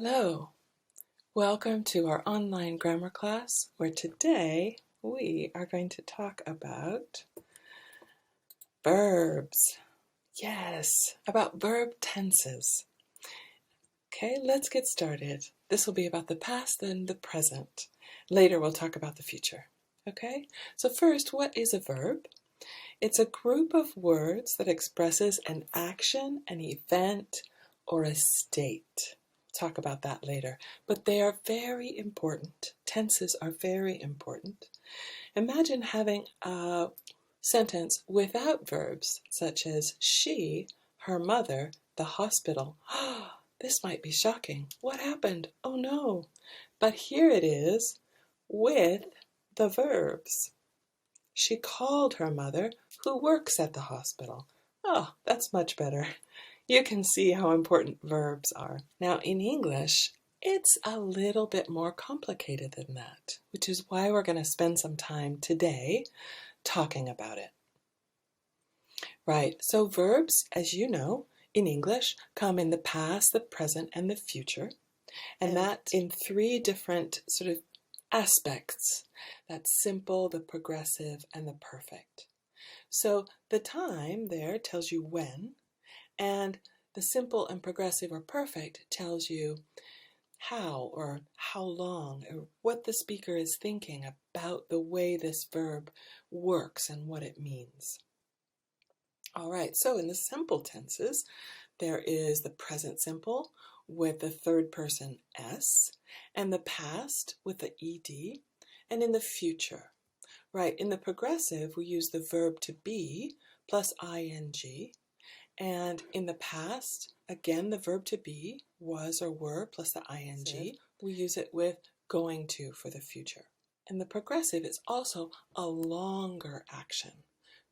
Hello, welcome to our online grammar class where today we are going to talk about verbs. Yes, about verb tenses. Okay, let's get started. This will be about the past and the present. Later we'll talk about the future. Okay, so first, what is a verb? It's a group of words that expresses an action, an event, or a state. Talk about that later, but they are very important. Tenses are very important. Imagine having a sentence without verbs, such as she, her mother, the hospital. This might be shocking. What happened? Oh no. But here it is with the verbs. She called her mother, who works at the hospital. Oh, that's much better. You can see how important verbs are. Now, in English, it's a little bit more complicated than that, which is why we're going to spend some time today talking about it. Right, so verbs, as you know, in English, come in the past, the present, and the future. And that in three different sort of aspects. That's simple, the progressive, and the perfect. So the time there tells you when, and the simple and progressive or perfect tells you how or how long or what the speaker is thinking about the way this verb works and what it means. All right, so in the simple tenses, there is the present simple with the third person S, and the past with the ED, and in the future. Right, in the progressive, we use the verb to be plus ing, and in the past, again, the verb to be, was or were, plus the ing. We use it with going to for the future. And the progressive is also a longer action.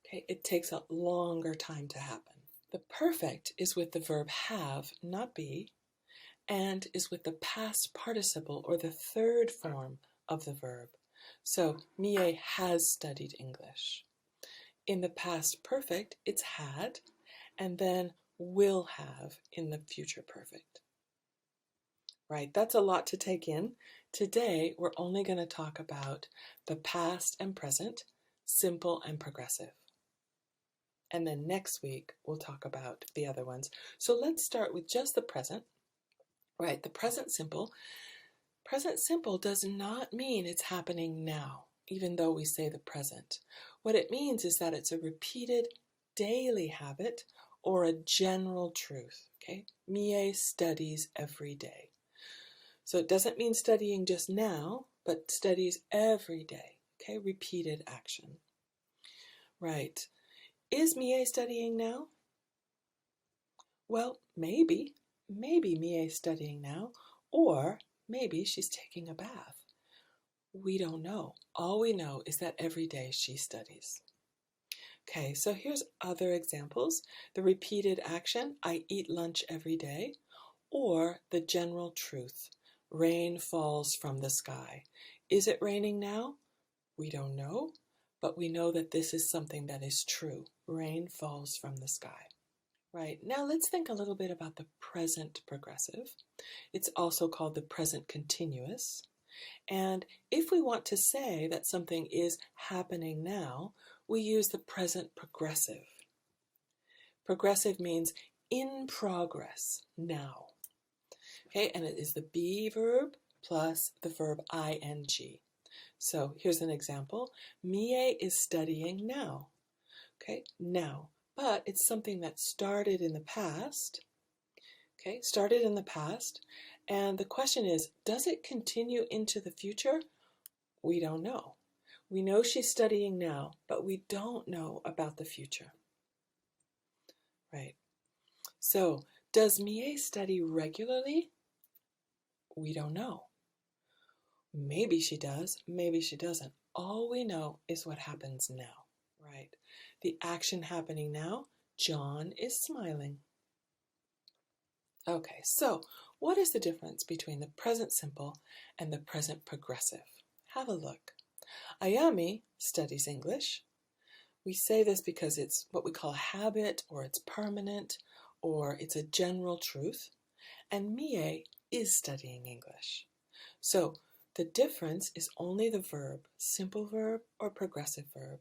Okay, it takes a longer time to happen. The perfect is with the verb have, not be, and is with the past participle or the third form of the verb. So, Mie has studied English. In the past perfect, it's had, and then will have in the future perfect. Right, that's a lot to take in. Today, we're only going to talk about the past and present, simple and progressive. And then next week, we'll talk about the other ones. So let's start with just the present. Right, the present simple. Present simple does not mean it's happening now, even though we say the present. What it means is that it's a repeated daily habit or a general truth. Okay, Mie studies every day. So it doesn't mean studying just now, but studies every day. Okay, repeated action. Right. Is Mie studying now? Well, maybe Mie is studying now, or maybe she's taking a bath. We don't know. All we know is that every day she studies. Okay, so here's other examples. The repeated action, I eat lunch every day, or the general truth, rain falls from the sky. Is it raining now? We don't know, but we know that this is something that is true. Rain falls from the sky. Right, now let's think a little bit about the present progressive. It's also called the present continuous. And if we want to say that something is happening now, we use the present progressive. Progressive means in progress, now. Okay, and it is the be verb plus the verb ing. So here's an example. Mie is studying now. Okay, now. But it's something that started in the past. Okay, started in the past. And the question is, does it continue into the future? We don't know. We know she's studying now, but we don't know about the future. Right. So, does Mie study regularly? We don't know. Maybe she does, maybe she doesn't. All we know is what happens now. Right. The action happening now, John is smiling. Okay, so what is the difference between the present simple and the present progressive? Have a look. Ayami studies English. We say this because it's what we call a habit, or it's permanent, or it's a general truth. And Mie is studying English. So the difference is only the verb, simple verb or progressive verb.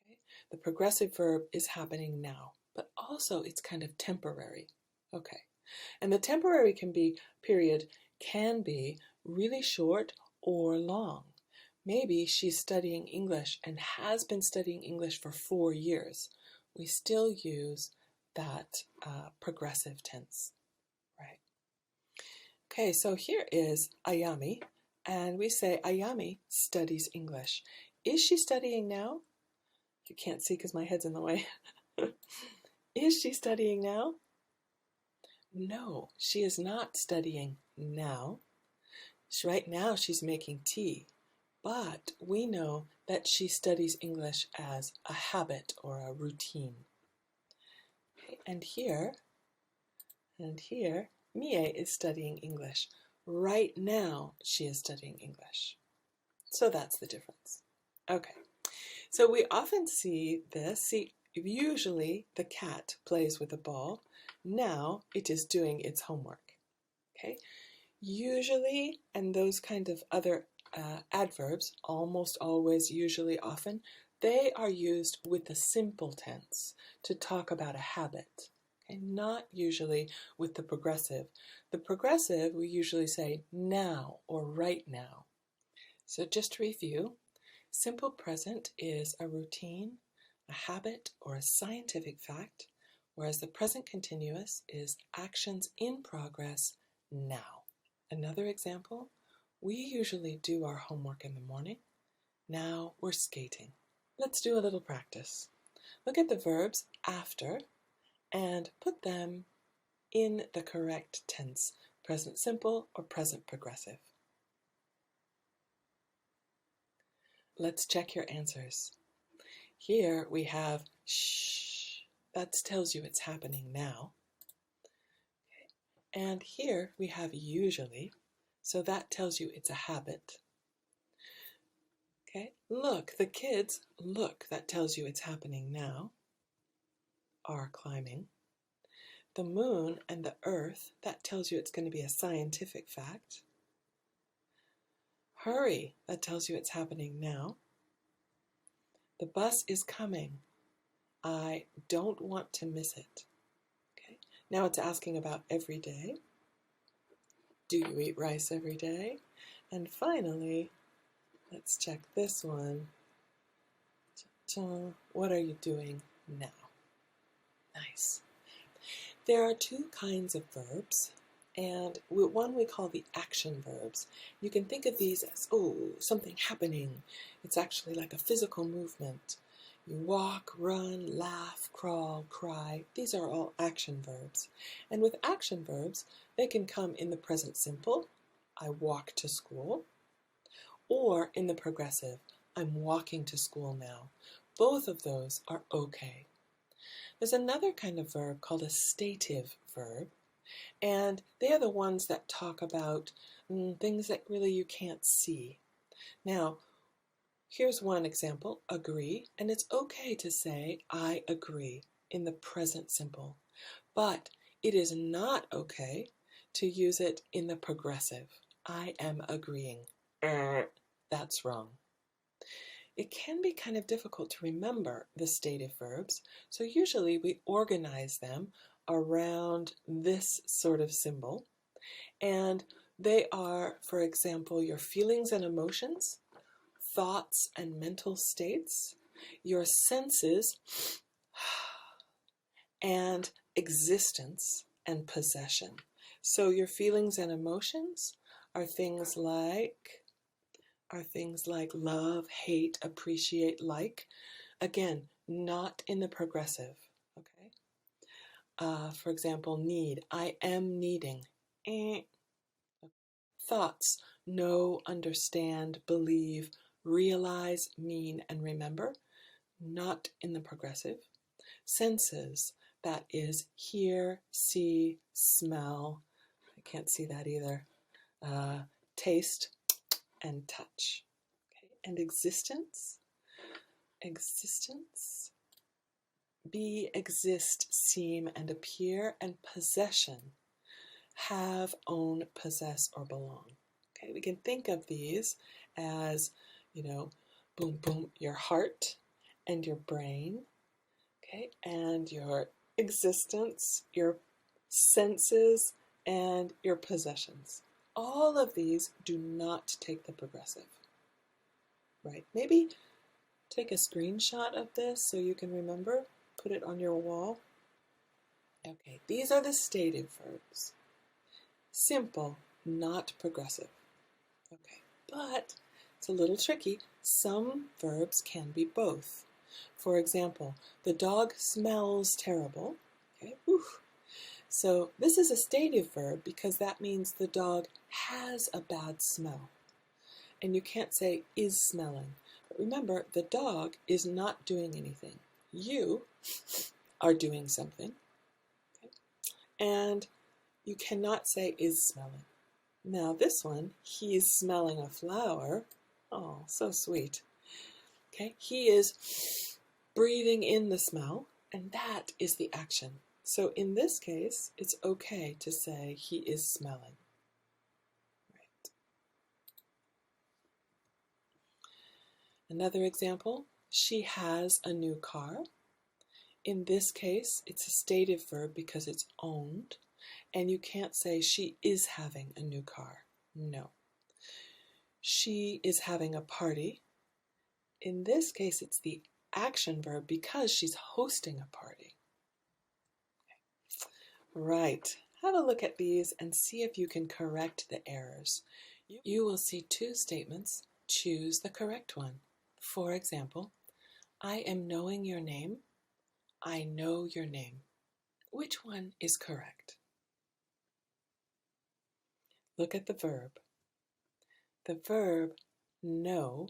Okay? The progressive verb is happening now, but also it's kind of temporary. Okay. And the temporary period can be really short or long. Maybe she's studying English and has been studying English for 4 years. We still use that progressive tense, right? Okay, so here is Ayami, and we say Ayami studies English. Is she studying now? You can't see because my head's in the way. Is she studying now? No, she is not studying now. Right now she's making tea, but we know that she studies English as a habit or a routine. Okay, and here, Mie is studying English. Right now she is studying English. So that's the difference. Okay, so we often see this. Usually the cat plays with a ball. Now it is doing its homework. Okay, usually, and those kind of other adverbs, almost always, usually, often, they are used with the simple tense to talk about a habit. Okay, not usually with the progressive. The progressive, we usually say now or right now. So just to review, simple present is a routine, a habit, or a scientific fact, whereas the present continuous is actions in progress now. Another example, we usually do our homework in the morning. Now we're skating. Let's do a little practice. Look at the verbs after and put them in the correct tense, present simple or present progressive. Let's check your answers. Here we have shh. That tells you it's happening now. Okay. And here we have usually. So that tells you it's a habit. Okay, look, the kids, look, that tells you it's happening now, are climbing. The moon and the earth, that tells you it's going to be a scientific fact. Hurry, that tells you it's happening now. The bus is coming. I don't want to miss it. Okay, now it's asking about every day. Do you eat rice every day? And finally, let's check this one. What are you doing now? Nice. There are two kinds of verbs, and one we call the action verbs. You can think of these as, oh, something happening. It's actually like a physical movement. You walk, run, laugh, crawl, cry. These are all action verbs. And with action verbs, they can come in the present simple, I walk to school, or in the progressive, I'm walking to school now. Both of those are okay. There's another kind of verb called a stative verb, and they are the ones that talk about things that really you can't see. Now, here's one example, agree, and it's okay to say I agree in the present simple, but it is not okay to use it in the progressive. I am agreeing. That's wrong. It can be kind of difficult to remember the stative verbs, so usually we organize them around this sort of symbol, and they are, for example, your feelings and emotions, thoughts and mental states, your senses, and existence and possession. So your feelings and emotions are things like love, hate, appreciate, like. Again, not in the progressive, okay? For example, need, I am needing. Thoughts, know, understand, believe, realize, mean, and remember, not in the progressive. Senses, that is hear, see, smell, I can't see that either, taste, and touch. Okay. And existence, be, exist, seem, and appear, and possession have, own, possess, or belong. Okay, we can think of these as, boom, boom, your heart and your brain, okay, and your existence, your senses, and your possessions. All of these do not take the progressive, right? Maybe take a screenshot of this so you can remember, put it on your wall. Okay, these are the stative verbs. Simple, not progressive. Okay, but it's a little tricky. Some verbs can be both. For example, the dog smells terrible. Okay, oof. So this is a stative verb because that means the dog has a bad smell. And you can't say is smelling. But remember, the dog is not doing anything. You are doing something. Okay? And you cannot say is smelling. Now this one, he's smelling a flower. Oh, so sweet. Okay, he is breathing in the smell, and that is the action. So in this case, it's okay to say he is smelling. Right. Another example, she has a new car. In this case, it's a stative verb because it's owned, and you can't say she is having a new car. No. She is having a party. In this case, it's the action verb because she's hosting a party. Right. Have a look at these and see if you can correct the errors. You will see two statements. Choose the correct one. For example, I am knowing your name. I know your name. Which one is correct? Look at the verb. The verb know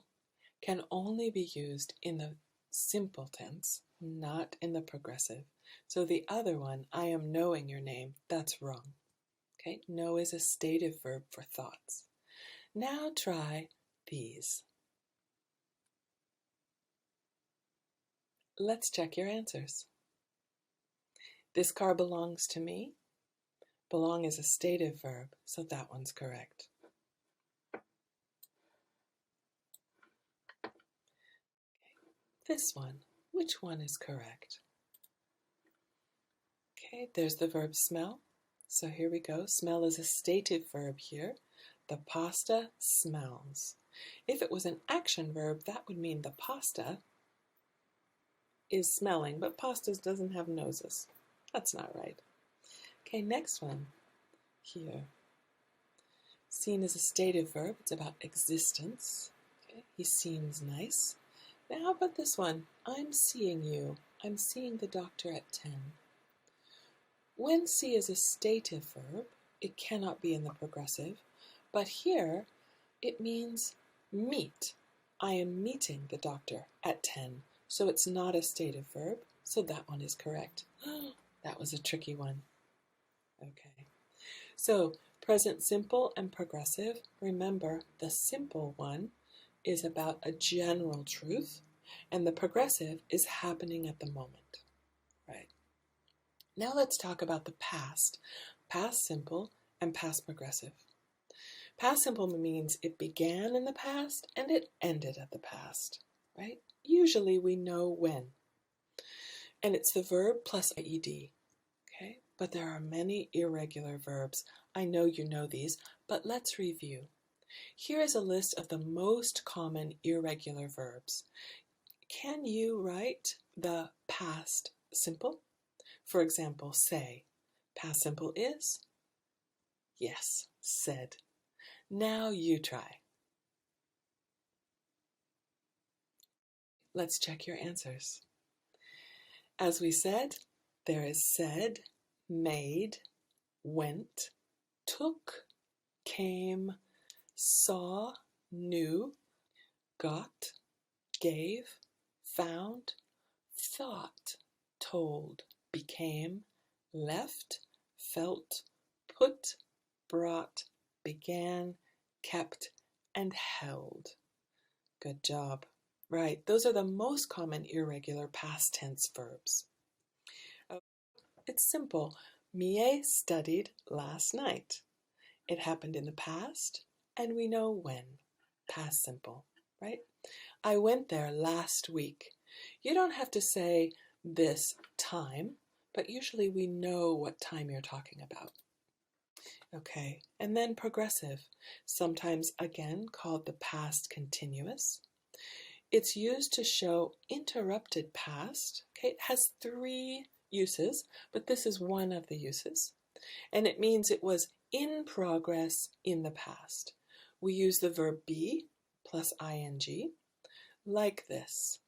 can only be used in the simple tense, not in the progressive. So the other one, I am knowing your name, that's wrong. Okay, know is a stative verb for thoughts. Now try these. Let's check your answers. This car belongs to me. Belong is a stative verb, so that one's correct. This one, which one is correct? Okay, there's the verb smell. So here we go. Smell is a stative verb here. The pasta smells. If it was an action verb, that would mean the pasta is smelling, but pastas doesn't have noses. That's not right. Okay, next one here. Seen is a stative verb. It's about existence. Okay, he seems nice. Now how about this one? I'm seeing you. I'm seeing the doctor at 10. When see is a stative verb, it cannot be in the progressive, but here it means meet. I am meeting the doctor at 10. So it's not a stative verb, so that one is correct. That was a tricky one. Okay. So present simple and progressive. Remember, the simple one is about a general truth, and the progressive is happening at the moment. Right. Now let's talk about the past. Past simple and past progressive. Past simple means it began in the past and it ended at the past, right? Usually we know when. And it's the verb plus IED, okay? But there are many irregular verbs. I know you know these, but let's review. Here is a list of the most common irregular verbs. Can you write the past simple? For example, say. Past simple is? Yes, said. Now you try. Let's check your answers. As we said, there is said, made, went, took, came, saw, knew, got, gave, found, thought, told, became, left, felt, put, brought, began, kept, and held. Good job. Right, those are the most common irregular past tense verbs. It's simple. Mie studied last night. It happened in the past, and we know when. Past simple, right? I went there last week. You don't have to say this time, but usually we know what time you're talking about. Okay, and then progressive, sometimes again called the past continuous. It's used to show interrupted past. Okay, it has 3 uses, but this is one of the uses. And it means it was in progress in the past. We use the verb be plus ing like this.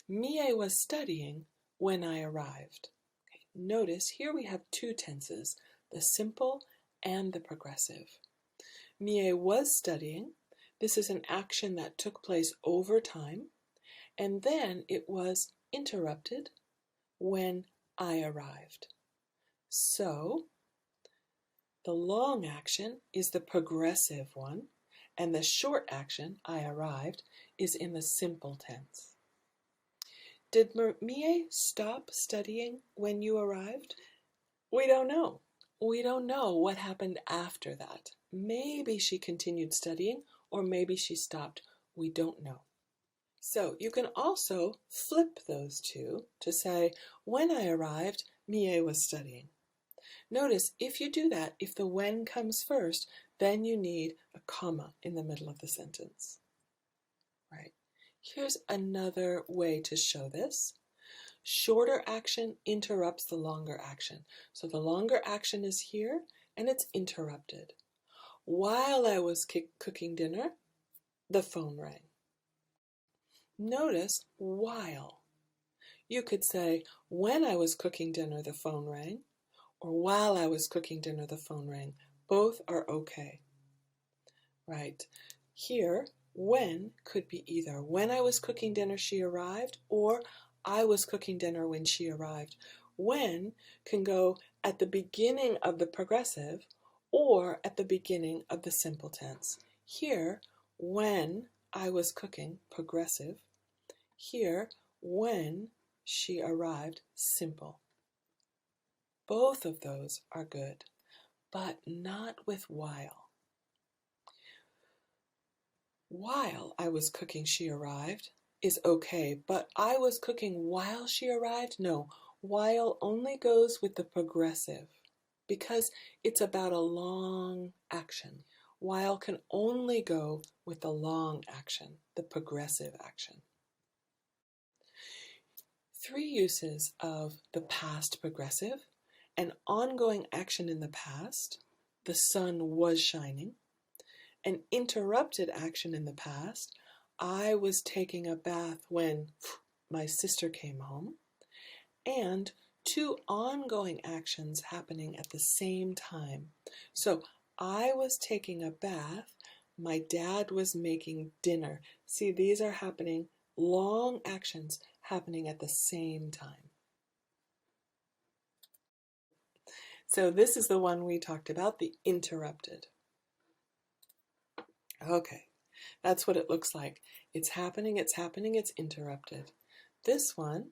Mie was studying when I arrived. Okay, notice here we have 2 tenses, the simple and the progressive. Mie was studying. This is an action that took place over time, and then it was interrupted when I arrived. So the long action is the progressive one, and the short action, I arrived, is in the simple tense. Did Mie stop studying when you arrived? We don't know. We don't know what happened after that. Maybe she continued studying, or maybe she stopped. We don't know. So you can also flip those two to say, when I arrived, Mie was studying. Notice if you do that, if the when comes first, then you need a comma in the middle of the sentence. Right. Here's another way to show this. Shorter action interrupts the longer action. So the longer action is here and it's interrupted. While I was cooking dinner, the phone rang. Notice while. You could say, when I was cooking dinner, the phone rang, or while I was cooking dinner, the phone rang. Both are okay. Right. Here, when could be either when I was cooking dinner, she arrived, or I was cooking dinner when she arrived. When can go at the beginning of the progressive or at the beginning of the simple tense. Here, when I was cooking, progressive. Here, when she arrived, simple. Both of those are good, but not with while. While I was cooking, she arrived is okay, but I was cooking while she arrived? No, while only goes with the progressive because it's about a long action. While can only go with the long action, the progressive action. 3 uses of the past progressive: an ongoing action in the past, the sun was shining; an interrupted action in the past, I was taking a bath when my sister came home; and 2 ongoing actions happening at the same time. So I was taking a bath, my dad was making dinner. See, these are happening, long actions happening at the same time. So this is the one we talked about, the interrupted. Okay, that's what it looks like. It's happening, it's interrupted. This one,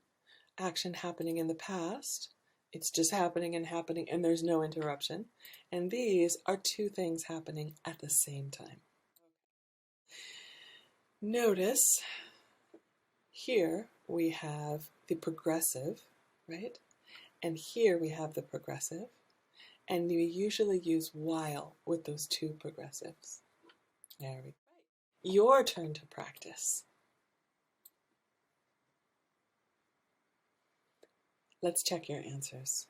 action happening in the past, it's just happening, and there's no interruption. And these are 2 things happening at the same time. Notice here we have the progressive, right? And here we have the progressive. And we usually use while with those 2 progressives. There we go. Your turn to practice. Let's check your answers.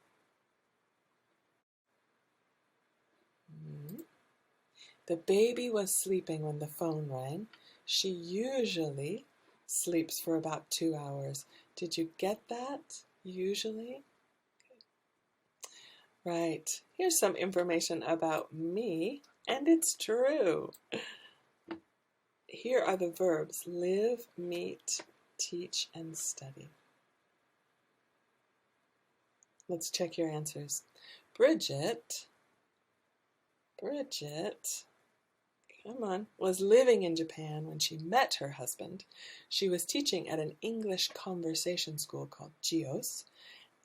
The baby was sleeping when the phone rang. She usually sleeps for about 2 hours. Did you get that? Usually? Right. Here's some information about me, and it's true. Here are the verbs: live, meet, teach, and study. Let's check your answers. Bridget, come on, was living in Japan when she met her husband. She was teaching at an English conversation school called GIOS,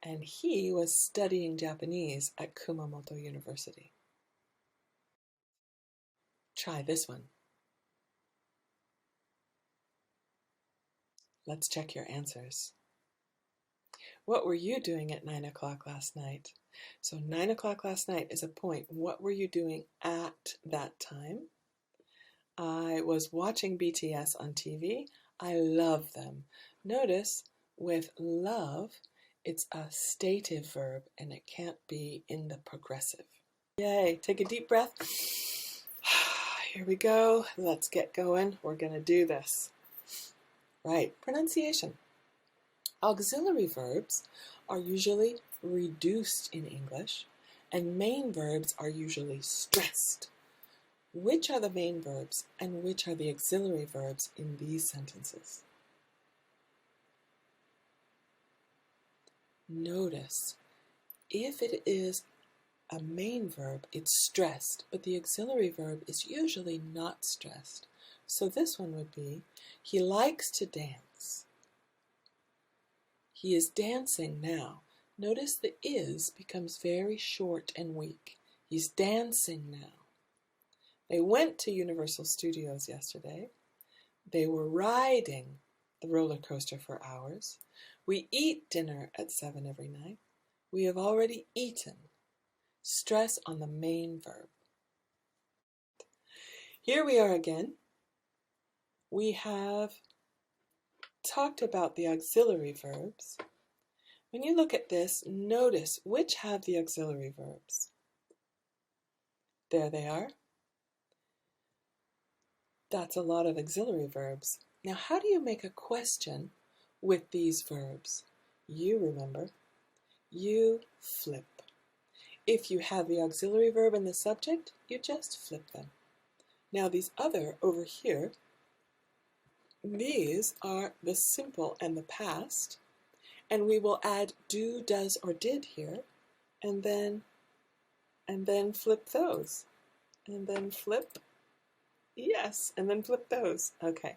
and he was studying Japanese at Kumamoto University. Try this one. Let's check your answers. What were you doing at 9 o'clock last night? So 9 o'clock last night is a point. What were you doing at that time? I was watching BTS on TV. I love them. Notice with love, it's a stative verb and it can't be in the progressive. Yay, take a deep breath. Here we go. Let's get going. We're going to do this. Right, pronunciation. Auxiliary verbs are usually reduced in English, and main verbs are usually stressed. Which are the main verbs and which are the auxiliary verbs in these sentences? Notice, if it is a main verb, it's stressed, but the auxiliary verb is usually not stressed. So this one would be, he likes to dance. He is dancing now. Notice the is becomes very short and weak. He's dancing now. They went to Universal Studios yesterday. They were riding the roller coaster for hours. We eat dinner at 7 every night. We have already eaten. Stress on the main verb. Here we are again. We have talked about the auxiliary verbs. When you look at this, notice which have the auxiliary verbs. There they are. That's a lot of auxiliary verbs. Now, how do you make a question with these verbs? You remember, you flip. If you have the auxiliary verb and the subject, you just flip them. Now, these other over here, these are the simple and the past, and we will add do, does, or did here, and then flip those, and then flip, yes, and then flip those. Okay,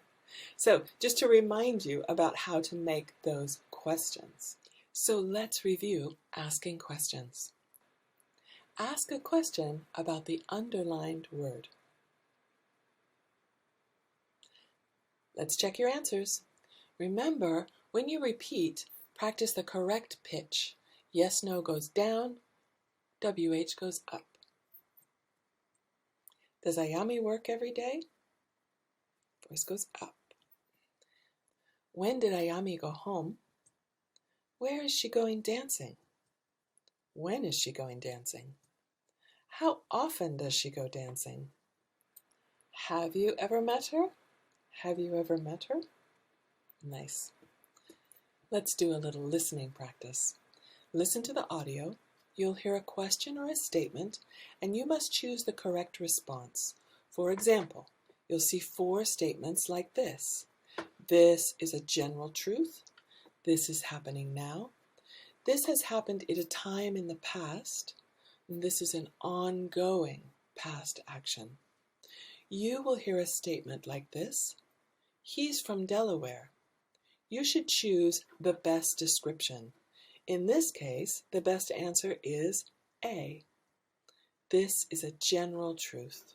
so just to remind you about how to make those questions. So let's review asking questions. Ask a question about the underlined word. Let's check your answers. Remember, when you repeat, practice the correct pitch. Yes, no goes down, WH goes up. Does Ayami work every day? Voice goes up. When did Ayami go home? Where is she going dancing? When is she going dancing? How often does she go dancing? Have you ever met her? Have you ever met her? Nice. Let's do a little listening practice. Listen to the audio. You'll hear a question or a statement, and you must choose the correct response. For example, you'll see 4 statements like this. This is a general truth. This is happening now. This has happened at a time in the past. And this is an ongoing past action. You will hear a statement like this. He's from Delaware. You should choose the best description. In this case, the best answer is A. This is a general truth.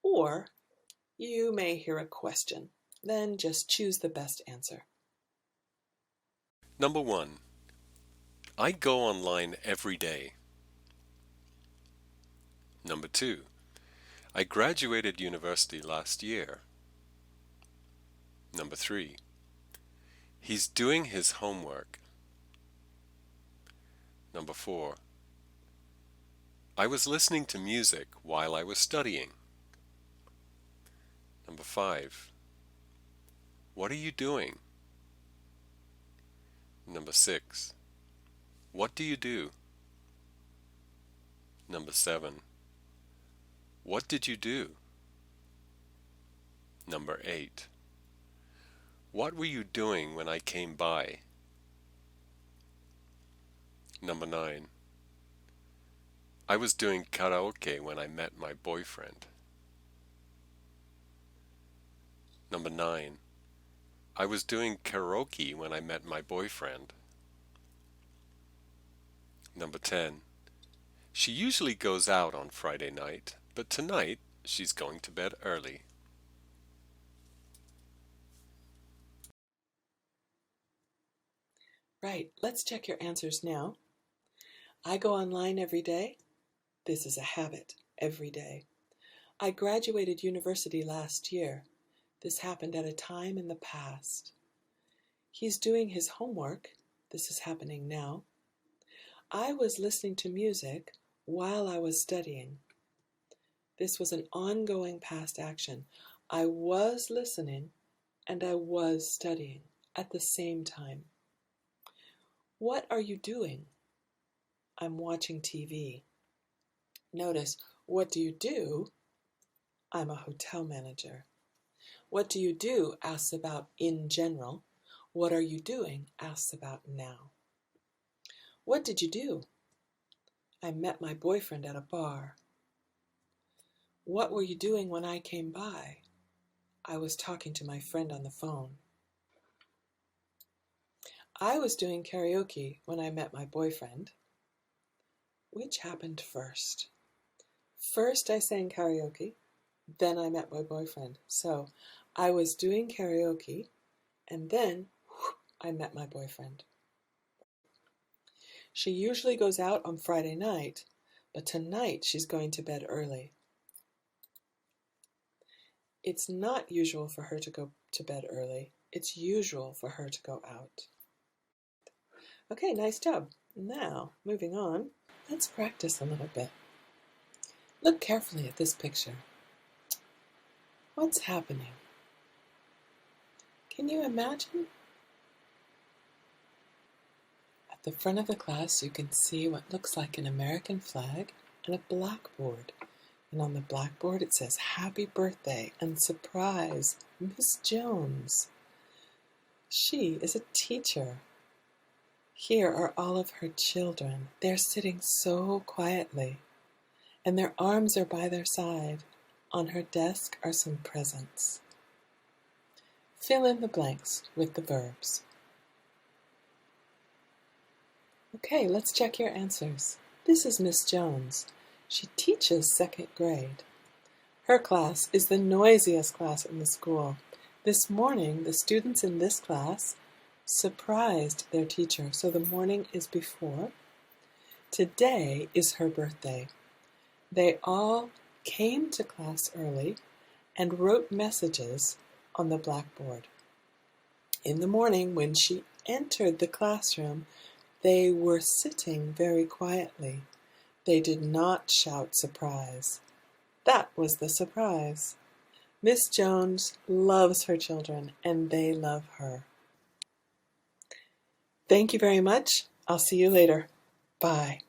Or you may hear a question. Then just choose the best answer. Number 1. I go online every day. Number 2. I graduated university last year. Number 3. He's doing his homework. Number 4. I was listening to music while I was studying. Number 5. What are you doing? Number 6. What do you do? Number 7. What did you do? Number 8. What were you doing when I came by? Number 9. I was doing karaoke when I met my boyfriend. Number 9. I was doing karaoke when I met my boyfriend. Number 10. She usually goes out on Friday night, but tonight she's going to bed early. Right, let's check your answers now. I go online every day. This is a habit, every day. I graduated university last year. This happened at a time in the past. He's doing his homework. This is happening now. I was listening to music while I was studying. This was an ongoing past action. I was listening and I was studying at the same time. What are you doing? I'm watching TV. Notice, what do you do? I'm a hotel manager. What do you do asks about in general. What are you doing asks about now. What did you do? I met my boyfriend at a bar. What were you doing when I came by? I was talking to my friend on the phone. I was doing karaoke when I met my boyfriend. Which happened first? First I sang karaoke, then I met my boyfriend. So I was doing karaoke and then I met my boyfriend. She usually goes out on Friday night, but tonight she's going to bed early. It's not usual for her to go to bed early. It's usual for her to go out. Okay, nice job. Now, moving on, let's practice a little bit. Look carefully at this picture. What's happening? Can you imagine? At the front of the class, you can see what looks like an American flag and a blackboard. And on the blackboard, it says, "Happy birthday and surprise, Miss Jones." She is a teacher. Here are all of her children. They're sitting so quietly, and their arms are by their side. On her desk are some presents. Fill in the blanks with the verbs. Okay, let's check your answers. This is Miss Jones. She teaches second grade. Her class is the noisiest class in the school. This morning, the students in this class surprised their teacher, so the morning is before. Today is her birthday. They all came to class early and wrote messages on the blackboard. In the morning, when she entered the classroom, they were sitting very quietly. They did not shout surprise. That was the surprise. Miss Jones loves her children, and they love her. Thank you very much. I'll see you later. Bye.